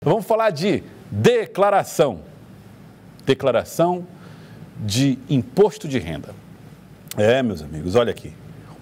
Então, vamos falar de declaração. Declaração de imposto de renda. Meus amigos, olha aqui.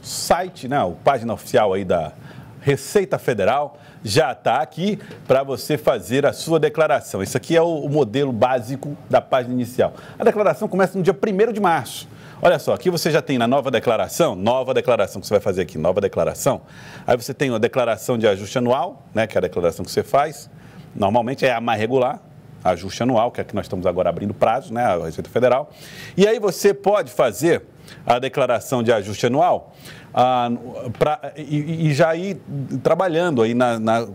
O site, né, a página oficial aí da Receita Federal já está aqui para você fazer a sua declaração. Esse aqui é o modelo básico da página inicial. A declaração começa no dia 1º de março. Olha só, aqui você já tem na nova declaração que você vai fazer aqui, nova declaração. Aí você tem a declaração de ajuste anual, né, que é a declaração que você faz. Normalmente é a mais regular, ajuste anual, que é a que nós estamos agora abrindo prazo, né, a Receita Federal. E aí você pode fazer a declaração de ajuste anual e já ir trabalhando aí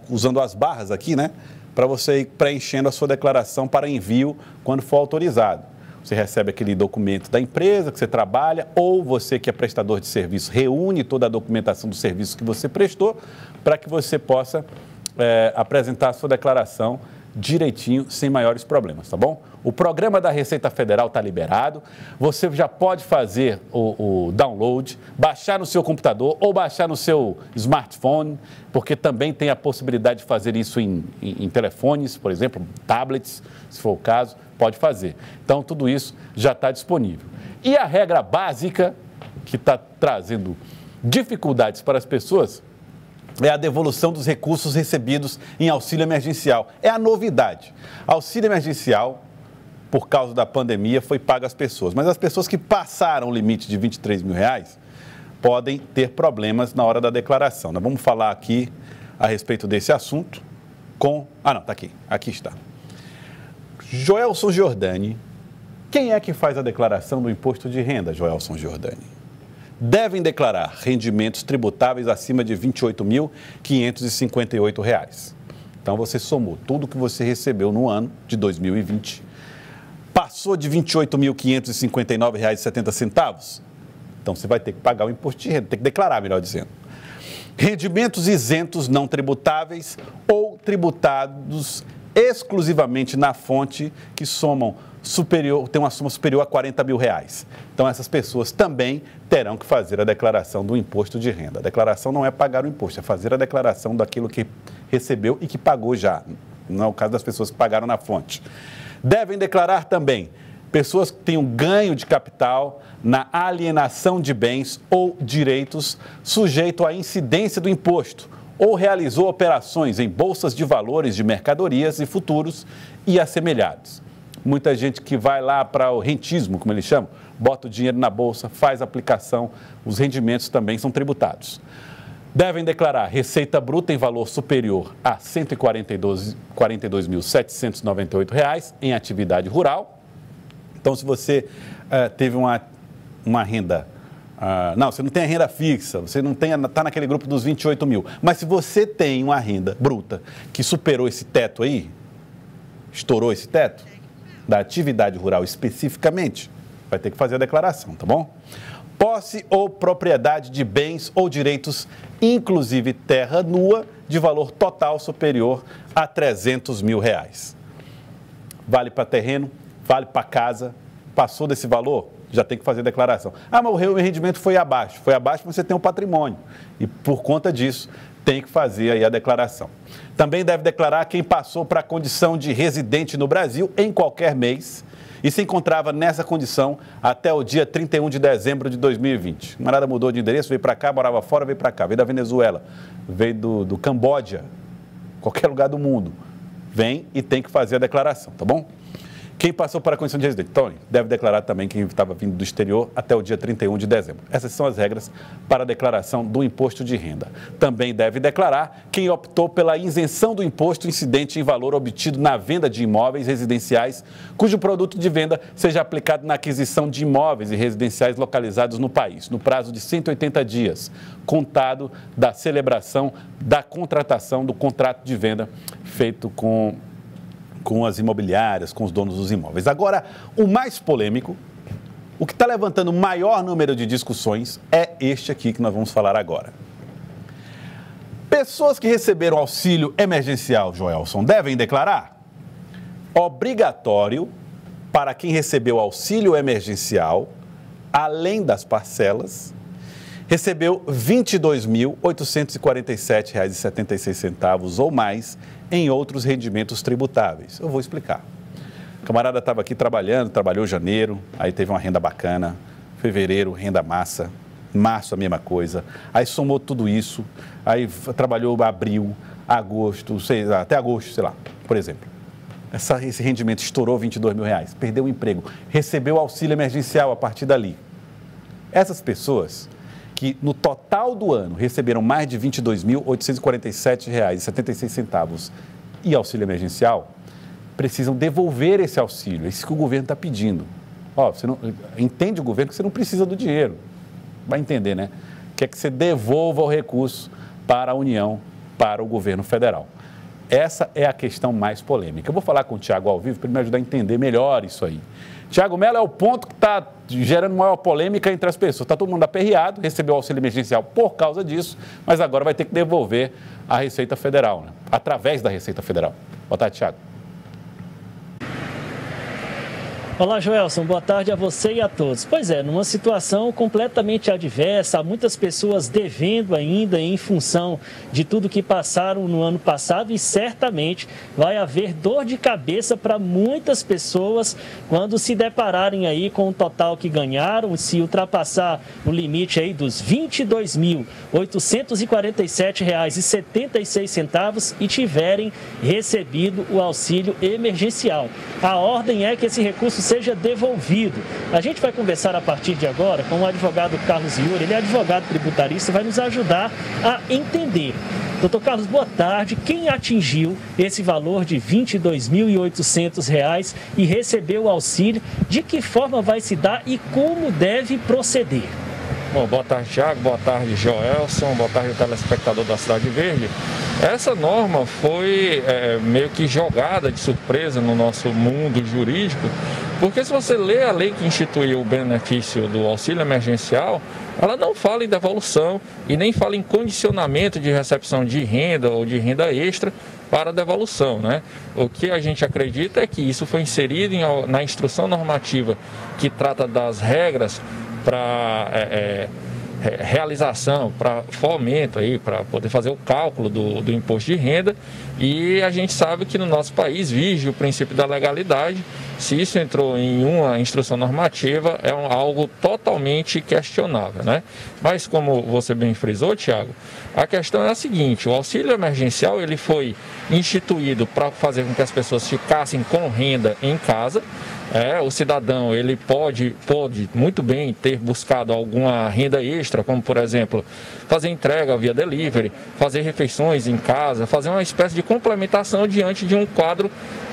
usando as barras aqui, né, para você ir preenchendo a sua declaração para envio quando for autorizado. Você recebe aquele documento da empresa que você trabalha, ou você que é prestador de serviço reúne toda a documentação do serviço que você prestou para que você possa apresentar a sua declaração direitinho, sem maiores problemas, tá bom? O programa da Receita Federal está liberado, você já pode fazer o download, baixar no seu computador ou baixar no seu smartphone, porque também tem a possibilidade de fazer isso em telefones, por exemplo, tablets, se for o caso, pode fazer. Então, tudo isso já está disponível. E a regra básica, que está trazendo dificuldades para as pessoas, é a devolução dos recursos recebidos em auxílio emergencial. É a novidade. Auxílio emergencial, por causa da pandemia, foi pago às pessoas. Mas as pessoas que passaram o limite de R$23 mil podem ter problemas na hora da declaração. Nós vamos falar aqui a respeito desse assunto com... tá aqui. Aqui está. Joelson Giordani. Quem é que faz a declaração do imposto de renda, Joelson Giordani? Devem declarar rendimentos tributáveis acima de R$ 28.558. Então, você somou tudo que você recebeu no ano de 2020. Passou de R$ 28.559,70. Então, você vai ter que pagar o imposto de renda, tem que declarar, melhor dizendo. Rendimentos isentos não tributáveis ou tributados exclusivamente na fonte que tem uma soma superior a R$40 mil. Então, essas pessoas também terão que fazer a declaração do imposto de renda. A declaração não é pagar o imposto, é fazer a declaração daquilo que recebeu e que pagou já. Não é o caso das pessoas que pagaram na fonte. Devem declarar também pessoas que tenham ganho de capital na alienação de bens ou direitos sujeito à incidência do imposto, ou realizou operações em bolsas de valores de mercadorias e futuros e assemelhados. Muita gente que vai lá para o rentismo, como eles chamam, bota o dinheiro na bolsa, faz aplicação, os rendimentos também são tributados. Devem declarar receita bruta em valor superior a R$ 142.798 em atividade rural. Então, se você teve uma renda... você não tem a renda fixa, você não está naquele grupo dos 28 mil. Mas se você tem uma renda bruta que superou esse teto aí, estourou esse teto, da atividade rural especificamente, vai ter que fazer a declaração, tá bom? Posse ou propriedade de bens ou direitos, inclusive terra nua, de valor total superior a R$ 300 mil. Vale para terreno, vale para casa, passou desse valor, já tem que fazer a declaração. Mas o rendimento foi abaixo, mas você tem um patrimônio e por conta disso tem que fazer aí a declaração. Também deve declarar quem passou para a condição de residente no Brasil em qualquer mês e se encontrava nessa condição até o dia 31 de dezembro de 2020. Nada mudou de endereço, veio para cá, morava fora, veio para cá, veio da Venezuela, veio do Camboja, qualquer lugar do mundo. Vem e tem que fazer a declaração, tá bom? Quem passou para a condição de residente, então, deve declarar também quem estava vindo do exterior até o dia 31 de dezembro. Essas são as regras para a declaração do imposto de renda. Também deve declarar quem optou pela isenção do imposto incidente em valor obtido na venda de imóveis residenciais, cujo produto de venda seja aplicado na aquisição de imóveis e residenciais localizados no país, no prazo de 180 dias, contado da celebração da contratação do contrato de venda feito com as imobiliárias, com os donos dos imóveis. Agora, o mais polêmico, o que está levantando o maior número de discussões é este aqui que nós vamos falar agora. Pessoas que receberam auxílio emergencial, Joelson, devem declarar? Obrigatório para quem recebeu auxílio emergencial, além das parcelas, recebeu R$ 22.847,76 ou mais em outros rendimentos tributáveis. Eu vou explicar. O camarada estava aqui trabalhando, trabalhou janeiro, aí teve uma renda bacana, fevereiro, renda massa, março a mesma coisa, aí somou tudo isso, aí trabalhou abril, agosto, até agosto, sei lá, por exemplo. Esse rendimento estourou R$ 22 mil, perdeu o emprego, recebeu auxílio emergencial a partir dali. Essas pessoas que no total do ano receberam mais de R$ 22.847,76 e auxílio emergencial, precisam devolver esse auxílio, esse que o governo está pedindo. Você não entende o governo que você não precisa do dinheiro. Vai entender, né? Quer que você devolva o recurso para a União, para o governo federal. Essa é a questão mais polêmica. Eu vou falar com o Tiago ao vivo para ele me ajudar a entender melhor isso aí. Tiago Mello é o ponto que está gerando maior polêmica entre as pessoas. Está todo mundo aperreado, recebeu auxílio emergencial por causa disso, mas agora vai ter que devolver a Receita Federal, né? Através da Receita Federal. Boa tarde, Tiago. Olá, Joelson, boa tarde a você e a todos. Pois é, numa situação completamente adversa, há muitas pessoas devendo ainda em função de tudo que passaram no ano passado e certamente vai haver dor de cabeça para muitas pessoas quando se depararem aí com o total que ganharam, se ultrapassar o limite aí dos R$ 22.847,76 e tiverem recebido o auxílio emergencial. A ordem é que esse recurso seja devolvido. A gente vai conversar a partir de agora com o advogado Carlos Iuri, ele é advogado tributarista, vai nos ajudar a entender. Doutor Carlos, boa tarde. Quem atingiu esse valor de R$ 22.800 e recebeu o auxílio, de que forma vai se dar e como deve proceder? Bom, boa tarde, Thiago, boa tarde, Joelson, boa tarde, telespectador da Cidade Verde. Essa norma foi meio que jogada de surpresa no nosso mundo jurídico, porque se você lê a lei que instituiu o benefício do auxílio emergencial, ela não fala em devolução e nem fala em condicionamento de recepção de renda ou de renda extra para devolução, né? O que a gente acredita é que isso foi inserido na instrução normativa que trata das regras para realização, para fomento aí, para poder fazer o cálculo do imposto de renda, e a gente sabe que no nosso país vige o princípio da legalidade. Se isso entrou em uma instrução normativa, é algo totalmente questionável, né? Mas como você bem frisou, Tiago, a questão é a seguinte: o auxílio emergencial ele foi instituído para fazer com que as pessoas ficassem com renda em casa. O cidadão ele pode muito bem ter buscado alguma renda extra, como por exemplo fazer entrega via delivery, fazer refeições em casa, fazer uma espécie de complementação diante de um quadro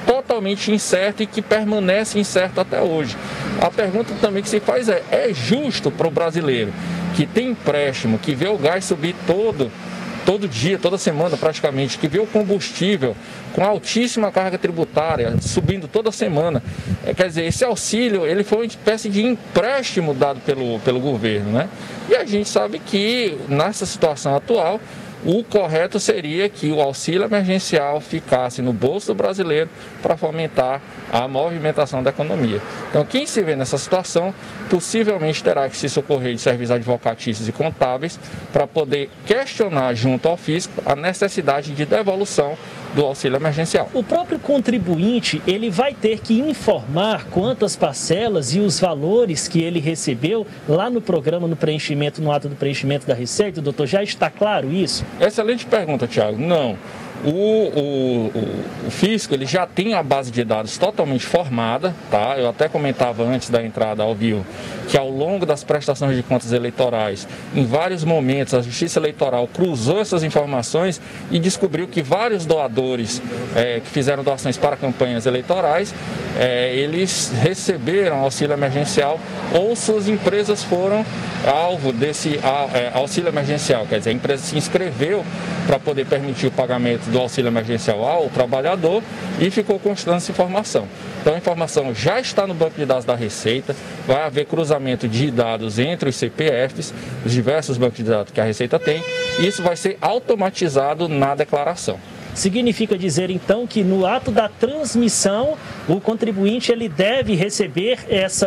totalmente incerto e que permanece incerto até hoje. A pergunta também que se faz é justo para o brasileiro que tem empréstimo, que vê o gás subir todo dia, toda semana praticamente, que vê o combustível com altíssima carga tributária subindo toda semana? Quer dizer, esse auxílio ele foi uma espécie de empréstimo dado pelo governo, né? E a gente sabe que nessa situação atual o correto seria que o auxílio emergencial ficasse no bolso do brasileiro para fomentar a movimentação da economia. Então, quem se vê nessa situação, possivelmente terá que se socorrer de serviços advocatícios e contábeis para poder questionar junto ao fisco a necessidade de devolução do auxílio emergencial. O próprio contribuinte, ele vai ter que informar quantas parcelas e os valores que ele recebeu lá no programa, no preenchimento, no ato do preenchimento da Receita, doutor, já está claro isso? Excelente pergunta, Tiago. Não. O fisco ele já tem a base de dados totalmente formada, tá? Eu até comentava antes da entrada ao vivo que ao longo das prestações de contas eleitorais, em vários momentos a Justiça Eleitoral cruzou essas informações e descobriu que vários doadores que fizeram doações para campanhas eleitorais, eles receberam auxílio emergencial ou suas empresas foram alvo desse auxílio emergencial. Quer dizer, a empresa se inscreveu para poder permitir o pagamento do auxílio emergencial ao trabalhador e ficou constando essa informação. Então a informação já está no banco de dados da Receita, vai haver cruzamento de dados entre os CPFs, os diversos bancos de dados que a Receita tem, e isso vai ser automatizado na declaração. significa dizer então que no ato da transmissão o contribuinte ele deve receber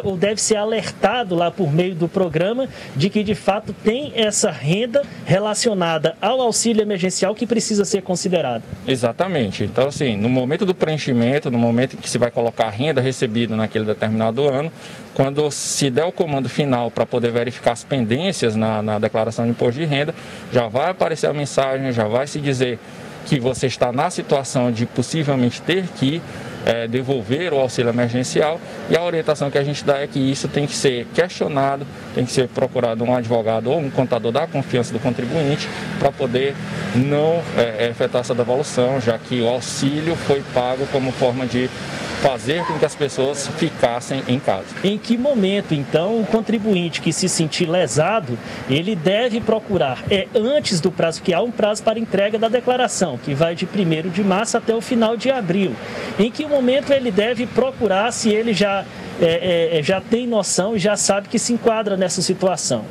ou deve ser alertado lá por meio do programa de que de fato tem essa renda relacionada ao auxílio emergencial que precisa ser considerada. Exatamente. Então, assim, no momento do preenchimento, no momento em que se vai colocar a renda recebida naquele determinado ano, quando se der o comando final para poder verificar as pendências na declaração de imposto de renda, já vai aparecer a mensagem, já vai se dizer que você está na situação de possivelmente ter que devolver o auxílio emergencial, e a orientação que a gente dá é que isso tem que ser questionado, tem que ser procurado um advogado ou um contador da confiança do contribuinte para poder não efetuar essa devolução, já que o auxílio foi pago como forma de fazer com que as pessoas ficassem em casa. Em que momento, então, o contribuinte que se sentir lesado, ele deve procurar, antes do prazo, que há um prazo para entrega da declaração, que vai de 1º de março até o final de abril. Em que momento ele deve procurar, se ele já tem noção e já sabe que se enquadra nessa situação?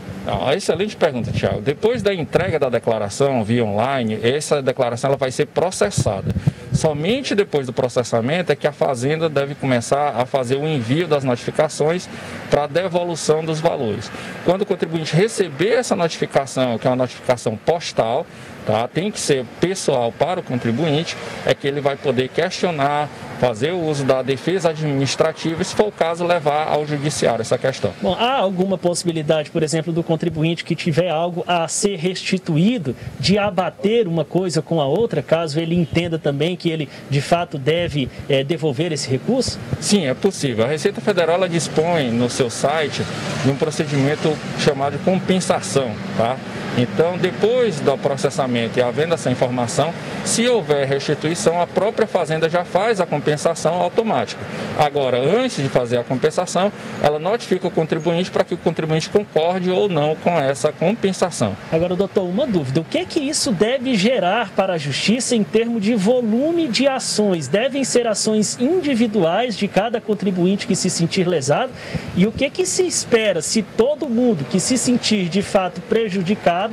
Excelente pergunta, Thiago. Depois da entrega da declaração via online, essa declaração ela vai ser processada. Somente depois do processamento é que a Fazenda deve começar a fazer o envio das notificações para a devolução dos valores. Quando o contribuinte receber essa notificação, que é uma notificação postal, tá? Tem que ser pessoal para o contribuinte, é que ele vai poder questionar, fazer o uso da defesa administrativa e, se for o caso, levar ao judiciário essa questão. Bom, há alguma possibilidade, por exemplo, do contribuinte que tiver algo a ser restituído, de abater uma coisa com a outra, caso ele entenda também que ele, de fato, deve devolver esse recurso? Sim, é possível. A Receita Federal ela dispõe no seu site de um procedimento chamado de compensação, tá? Então, depois do processamento e havendo essa informação, se houver restituição, a própria Fazenda já faz a compensação automática. Agora, antes de fazer a compensação, ela notifica o contribuinte para que o contribuinte concorde ou não com essa compensação. Agora, doutor, uma dúvida. O que é que isso deve gerar para a Justiça em termos de volume de ações? Devem ser ações individuais de cada contribuinte que se sentir lesado? E o que é que se espera se todo mundo que se sentir de fato prejudicado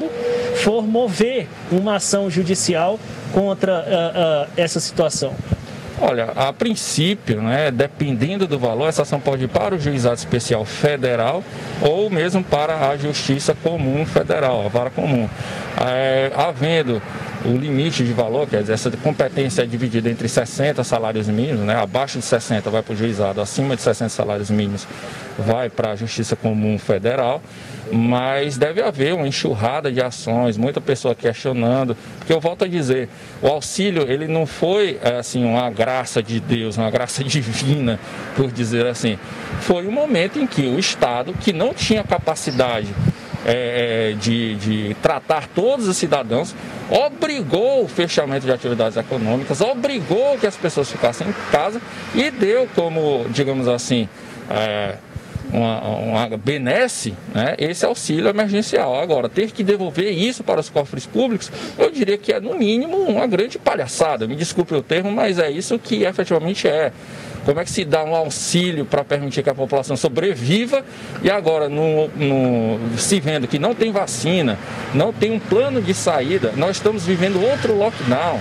for mover uma ação judicial contra essa situação? Olha, a princípio, dependendo do valor, essa ação pode ir para o Juizado Especial Federal ou mesmo para a Justiça Comum Federal, a vara comum. Havendo o limite de valor, quer dizer, essa competência é dividida entre 60 salários mínimos, abaixo de 60 vai para o juizado, acima de 60 salários mínimos vai para a Justiça Comum Federal, mas deve haver uma enxurrada de ações, muita pessoa questionando, porque eu volto a dizer, o auxílio ele não foi assim uma graça de Deus, uma graça divina, por dizer assim, foi um momento em que o Estado, que não tinha capacidade de tratar todos os cidadãos, obrigou o fechamento de atividades econômicas, obrigou que as pessoas ficassem em casa e deu como, digamos assim, uma benesse, esse auxílio emergencial. Agora, ter que devolver isso para os cofres públicos, eu diria que é, no mínimo, uma grande palhaçada. Me desculpe o termo, mas é isso que efetivamente é. Como é que se dá um auxílio para permitir que a população sobreviva e agora, se vendo que não tem vacina, não tem um plano de saída, nós estamos vivendo outro lockdown.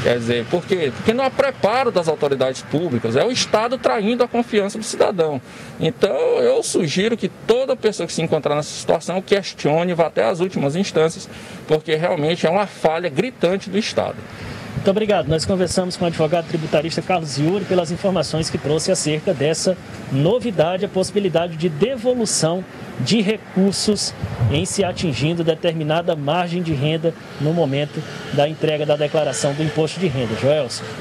Quer dizer, por quê? Porque não há preparo das autoridades públicas, é o Estado traindo a confiança do cidadão. Então, eu sugiro que toda pessoa que se encontrar nessa situação questione, vá até as últimas instâncias, porque realmente é uma falha gritante do Estado. Muito obrigado. Nós conversamos com o advogado tributarista Carlos Iuri pelas informações que trouxe acerca dessa novidade, a possibilidade de devolução de recursos em se atingindo determinada margem de renda no momento da entrega da declaração do imposto de renda. Joelson.